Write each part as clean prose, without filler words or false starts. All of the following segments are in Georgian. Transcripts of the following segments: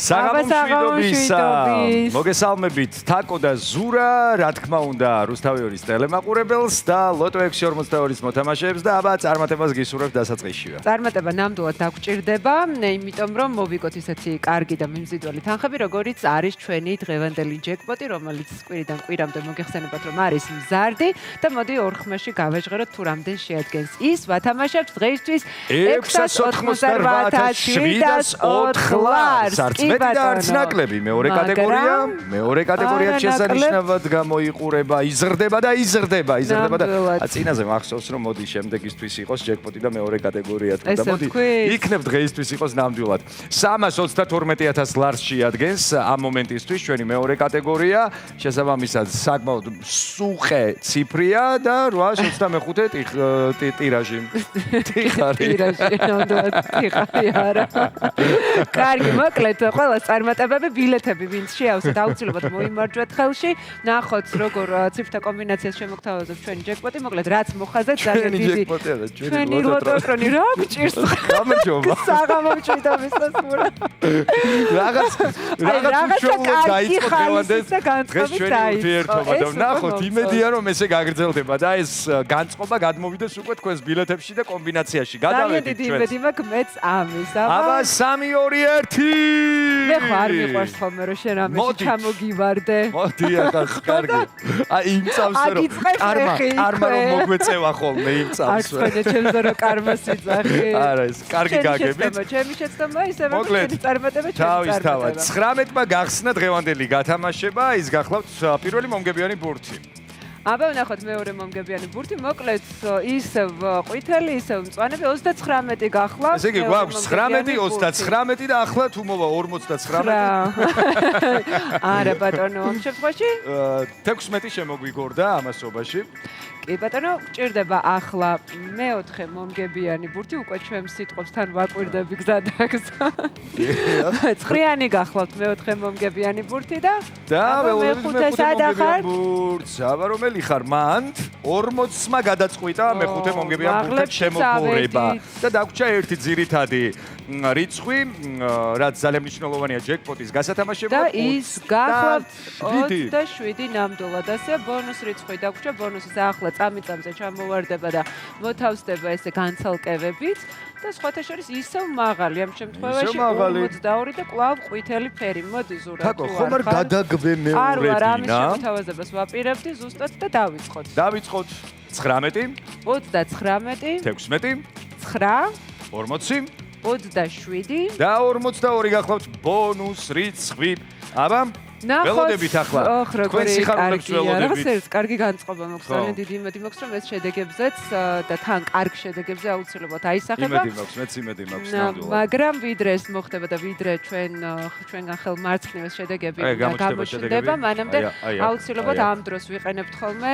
საღამომშვიდობისა მოგესალმებით თაკო და ზურა, რა თქმა უნდა, რუსთავი 2-ის ტელემაყურებელს და ლოტო 642-ის მოთამაშეებს და აბა წარმატებას გისურვებთ დასაწყისშივე. წარმატება ნამდვილად დაგჭირდება, იმიტომ რომ მოვიგოთ ისეთი კარგი და მიმზიდველი თანხები, როგორიც არის ჩვენი დღევანდელი ჯეკპოტი, რომელიც კვირიდან კვირამდე მოგეხსენებათ, რომ არის მზარდი და მოდი ორ ხმაში გავაჟღეროთ თუ რამდენ შეადგენს. ის ვათამაშებთ დღეისთვის 688,704 ლარს. სარწმედი და არც ნაკლები, მეორე კატეგორია შესანიშნავად გამოიყურება, იზრდება და წინაზე მახსოვს რომ მოდი შემდეგისთვის იყოს ჯეკპოტი და მეორე კატეგორია თუ და მოდი იქნებ დღეისთვის იყოს ნამდვილად 332,000 ლარს შეადგენს ამ მომენტისთვის ჩვენი მეორე კატეგორია შესაბამისად საკმაოდ სუხე ციფრია და 825 ტირაჟი ნამდვილად ტიხარი არა კარგი მოკლედ ყველას წარმატებები ბილეთები ვინც შეავსეთ აუცილებლად მოიმარჯვეთ ხელში ნახოთ როგორ ციფრთა კომბინაციას შემოგთავაზებთ ჩვენი ჯეკპოტი მოკლედ რაც მოხაზეთ ძალიან დიდი ჩვენი ლოტოტრონი რა გჭირს გამარჯობა საღამომშვიდობის დასურა რაღაც უშუალოდ დაიწყო დღევანდელ დღეს ჩვენი ურთიერთობა და ნახოთ იმედია რომ ესე გაგრძელდება და ეს განწყობა გადმოვიდეს უკვე თქვენს ბილეთებში და კომბინაციაში გადავედით ჩვენ იმედი მაქვს მეც ამის აბა 3-2-1 მე ხარ მიყვარს ხოლმე რომ შენ ამაში ჩამოგივარდე მოდი ახლა კარგი აი იმ წამს რომ კარმა რომ მოგვეწევა ხოლმე იმ წამს არ თქვენ ჩემზე რომ კარმას ვიძახი არა ეს კარგი გაგებით ჩემი შეცდომა ისე რომ ჩვენი წარმატება თავისთავად 19-მა გახსნა დღევანდელი გათამაშება ის გახლავთ პირველი მომგებიანი ბურთი აბა ვნახოთ მეორე მომგებიანი ბურთი მოკლედ ისევ ყვითელი ისევ მწვანე 39 გახლა ესე იგი გვაქვს 19 და ახლა თუ მოვა 49 არა ბატონო ამ შემთხვევაში 16 შემოგვიგორდა ამასობაში კი ბატონო გჭირდება ახლა მეოთხე მომგებიანი ბურთი უკვე ჩვენ სიტყვებს თან ვაკვირდები გზადაგზა ცხრიანი გახლავთ მეოთხე მომგებიანი ბურთი და მეხუთე მომგებიანი ბურთს აბა რომელი ხარ მანდ 40-მა გადაწყვიტა მეხუთე მომგებიანი ბურთს შემოგორება და დაგვრჩა ერთი ძირითადი რიცხვი რაც ძალიან მნიშვნელოვანია ჯეკპოტის გასათამაშებლად და ის გახლავთ 27 ნამდვილად ასე ბონუს რიცხვი დაგვრჩა ბონუსის ახლა წამიწამზე ჩამოვარდება და მოთავსდება ესე განცალკევებით და სხვათა შორის ისევ მაღალი ამ შემთხვევაში 42 და კვლავ ყვითელი ფერი მოდი ზურა თაკო ხომ არ გადაგვენეურებინა არ ვარ ამის შემოთავაზებას ვაპირებდი ზუსტად და დავიწყოთ 19 29 16 9 40 27 და 42 გახლავთ ბონუს რიცხვი აბა ველოდებით ახლა თქვენ სიხარულებს ველოდებით კარგი განწყობა მაქვს ძალიან დიდი იმედი მაქვს რომ ეს შედეგებზეც და თან კარგ შედეგებზე აუცილებლად აისახება იმედი მაქვს ნამდვილად მაგრამ ვიდრე ეს მოხდება და ვიდრე ჩვენგან ხელმარცხნივ ეს შედეგები გამოჩნდება მანამდე აუცილებლად ამ დროს ვიყენებთ ხოლმე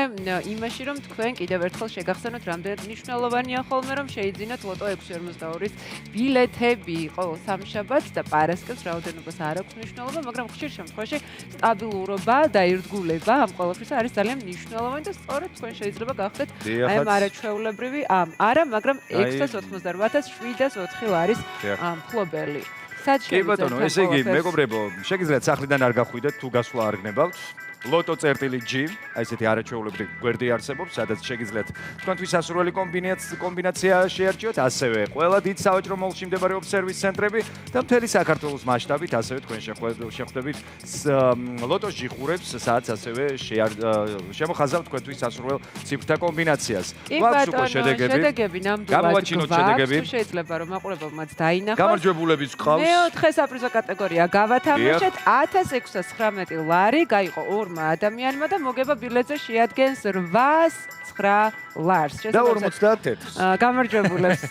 იმაში რომ თქვენ კიდევ ერთხელ შეგახსენოთ რამდენად მნიშვნელოვანია ხოლმე რომ შეიძინოთ ლოტო 642-ის ბილეთები ყოველ სამშაბათს და პარასკევს რაოდენობას არ აქვს მნიშვნელობა მაგრამ ხშირ შემთხვევაში სტაბილურობა და ერთგულება ამ ყველაფრისა არის ძალიან მნიშვნელოვანი და სწორედ თქვენ შეიძლება გახდეთ აი ამ არაჩვეულებრივი არა მაგრამ 688,704 ლარის მფლობელი კი ბატონო ესე იგი მეგობრებო შეგიძლიათ სახლიდან არ გახვიდეთ თუ გასვლა არ გნებავთ ლოტო წერტილი G, აი ესეთი არაჩვეულებრივი გვერდი არსებობს, სადაც შეგიძლიათ თქვენთვის სასურველი კომბინაცია შეარჩიოთ, ასევე ყველა დიდ სავაჭრო მოლში მდებარეობს სერვის ცენტრები და მთელი საქართველოს მასშტაბით, ასევე თქვენ შეხვდებით ლოტოს ჯიხურებს, სადაც ასევე შემოხაზავთ თქვენთვის სასურველ ციფრთა კომბინაციას. გვაქვს უკვე შედეგები ნამდვილად გვაქვს, შეიძლება რომ მაყურებელმაც დაინახოს. გამარჯვებულების გყავს. მეოთხე საპრიზო კატეგორია გავათამაშეთ 1619 ლარი, გაიყო ადამიანმა და მოგება ბილეთზე შეადგენს 809 ლარს. და 51. გამარჯვებულებს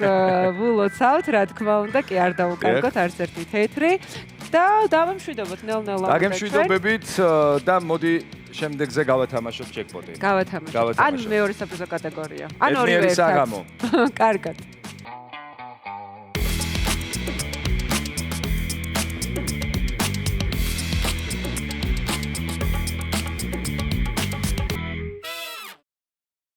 ვულოცავთ, რა თქმა უნდა, კი არ დაუკარგოთ არც ერთი თეთრი და დავამშვიდობოთ ნელ-ნელა. დაგემშვიდობებით და მოდი შემდეგზე გავათამაშოთ ჯეკპოტი. გავათამაშოთ. ან მეორე საპრიზო კატეგორია. ან ორივე ერთად. საღამო. კარგად.